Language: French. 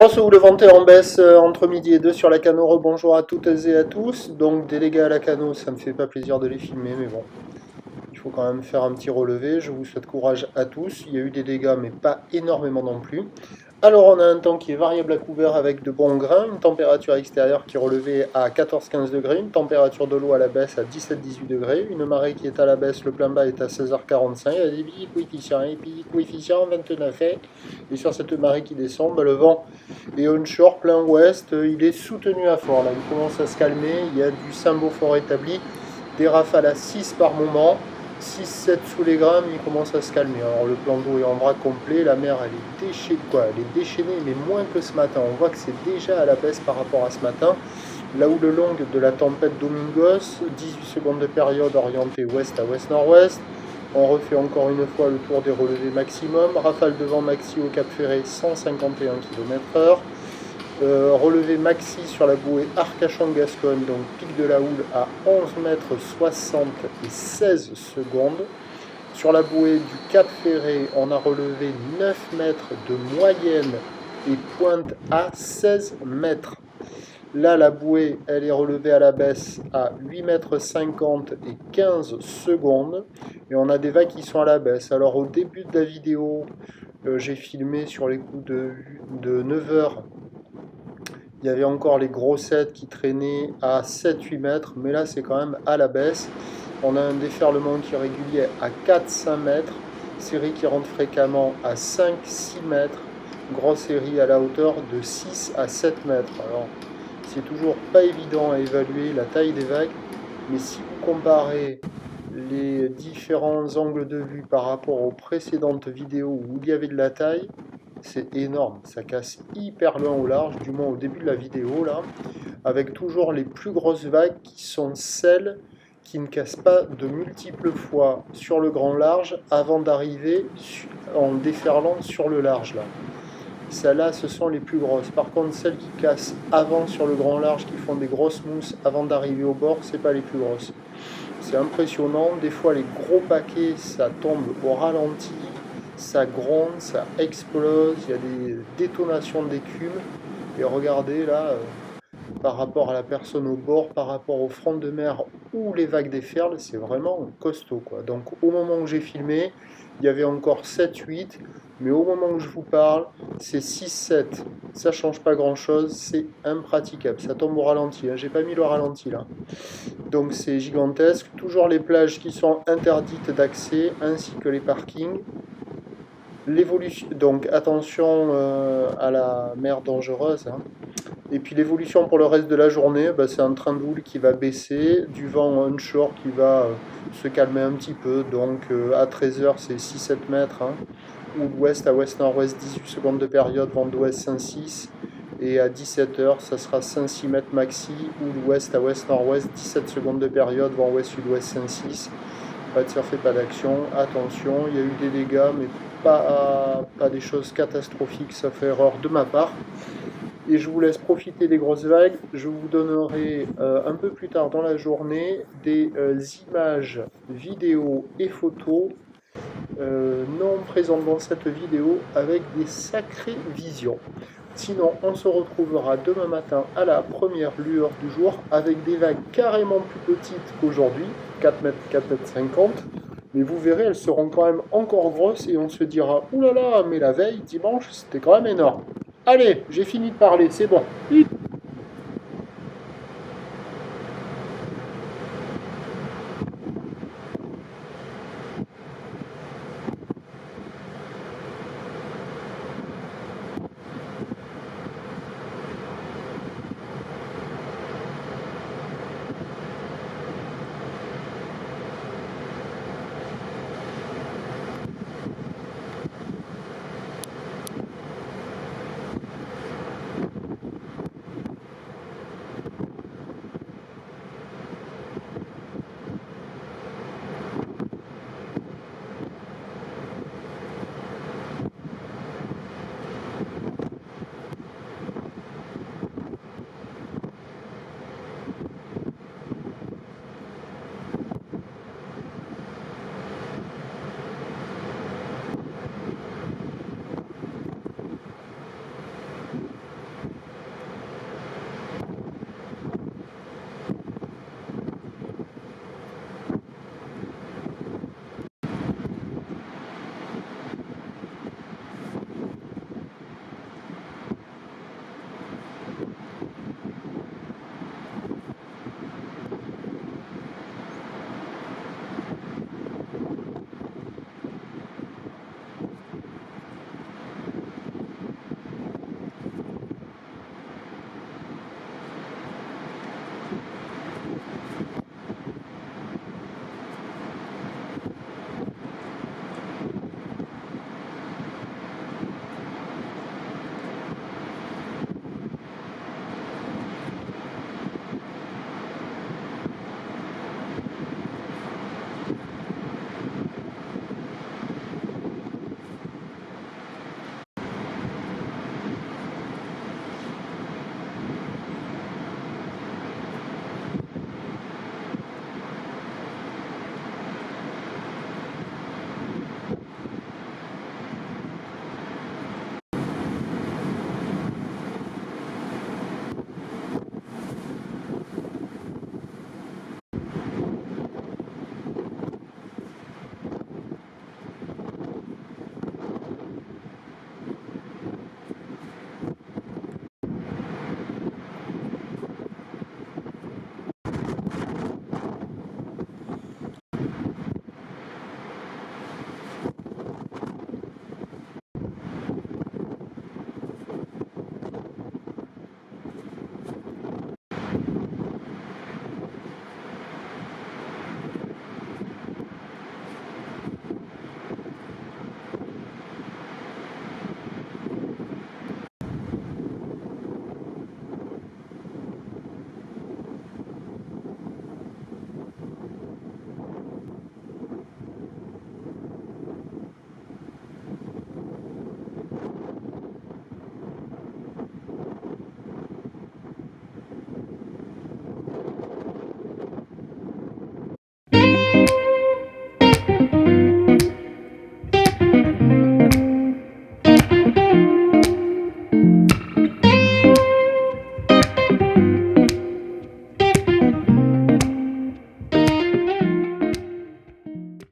Grosse houle ventée en baisse entre midi et 2 sur la Cano. Rebonjour à toutes et à tous. Donc des dégâts à la Cano, ça me fait pas plaisir de les filmer, mais bon, il faut quand même faire un petit relevé. Je vous souhaite courage à tous. Il y a eu des dégâts, mais pas énormément non plus. Alors on a un temps qui est variable à couvert avec de bons grains, une température extérieure qui est relevée à 14-15 degrés, une température de l'eau à la baisse à 17-18 degrés, une marée qui est à la baisse, le plein bas est à 16h45, il y a des petits coefficients 29 et sur cette marée qui descend, le vent est onshore, plein ouest, il est soutenu à fort, là il commence à se calmer, il y a du symbole fort établi, des rafales à 6 par moment, 6-7 sous les grammes, il commence à se calmer. Alors le plan d'eau est en vrac complet, la mer elle est déchaînée, elle est déchaînée, mais moins que ce matin. On voit que c'est déjà à la baisse par rapport à ce matin. La houle longue de la tempête Domingos, 18 secondes de période orientée ouest à ouest-nord-ouest. On refait encore une fois le tour des relevés maximum. Rafale de vent maxi au Cap Ferré, 151 km/h. Relevé maxi sur la bouée Arcachon-Gascogne, donc pic de la houle à 11 mètres 60 et 16 secondes. Sur la bouée du Cap Ferré, on a relevé 9 mètres de moyenne et pointe à 16 mètres. Là, la bouée, elle est relevée à la baisse à 8 mètres 50 et 15 secondes. Et on a des vagues qui sont à la baisse. Alors, au début de la vidéo, j'ai filmé sur les coups de 9 heures. Il y avait encore les grossettes qui traînaient à 7-8 mètres, mais là c'est quand même à la baisse. On a un déferlement qui est régulier à 4-5 mètres, série qui rentre fréquemment à 5-6 mètres, grosse série à la hauteur de 6 à 7 mètres. Alors c'est toujours pas évident à évaluer la taille des vagues, mais si vous comparez les différents angles de vue par rapport aux précédentes vidéos où il y avait de la taille, c'est énorme, ça casse hyper loin au large, du moins au début de la vidéo là, avec toujours les plus grosses vagues qui sont celles qui ne cassent pas de multiples fois sur le grand large avant d'arriver en déferlant sur le large là. Celles-là, ce sont les plus grosses. Par contre, celles qui cassent avant sur le grand large, qui font des grosses mousses avant d'arriver au bord, c'est pas les plus grosses. C'est impressionnant, des fois les gros paquets, ça tombe au ralenti, ça gronde, ça explose, il y a des détonations d'écume. Et regardez là, par rapport à la personne au bord, par rapport au front de mer où les vagues déferlent, c'est vraiment costaud quoi. Donc au moment où j'ai filmé, il y avait encore 7-8, mais au moment où je vous parle, c'est 6-7. Ça change pas grand chose, c'est impraticable. Ça tombe au ralenti, hein. J'ai pas mis le ralenti là. Donc c'est gigantesque. Toujours les plages qui sont interdites d'accès, ainsi que les parkings. L'évolution, donc attention à la mer dangereuse, hein. Et puis l'évolution pour le reste de la journée, c'est un train de houle qui va baisser, du vent onshore qui va se calmer un petit peu, donc à 13h c'est 6-7 mètres, hein. Ou d'ouest à ouest-nord-ouest 18 secondes de période, vent d'ouest 5-6, et à 17h ça sera 5-6 mètres maxi, ou d'ouest à ouest-nord-ouest 17 secondes de période, vent ouest-sud-ouest 5-6. Pas de surf et pas d'action, attention, il y a eu des dégâts, mais pas des choses catastrophiques, ça fait erreur de ma part. Et je vous laisse profiter des grosses vagues. Je vous donnerai un peu plus tard dans la journée des images, vidéos et photos non présentes dans cette vidéo avec des sacrées visions. Sinon, on se retrouvera demain matin à la première lueur du jour avec des vagues carrément plus petites qu'aujourd'hui, 4 mètres, 4 mètres 50. Mais vous verrez, elles seront quand même encore grosses et on se dira « Oulala, mais la veille, dimanche, c'était quand même énorme ». Allez, j'ai fini de parler, c'est bon.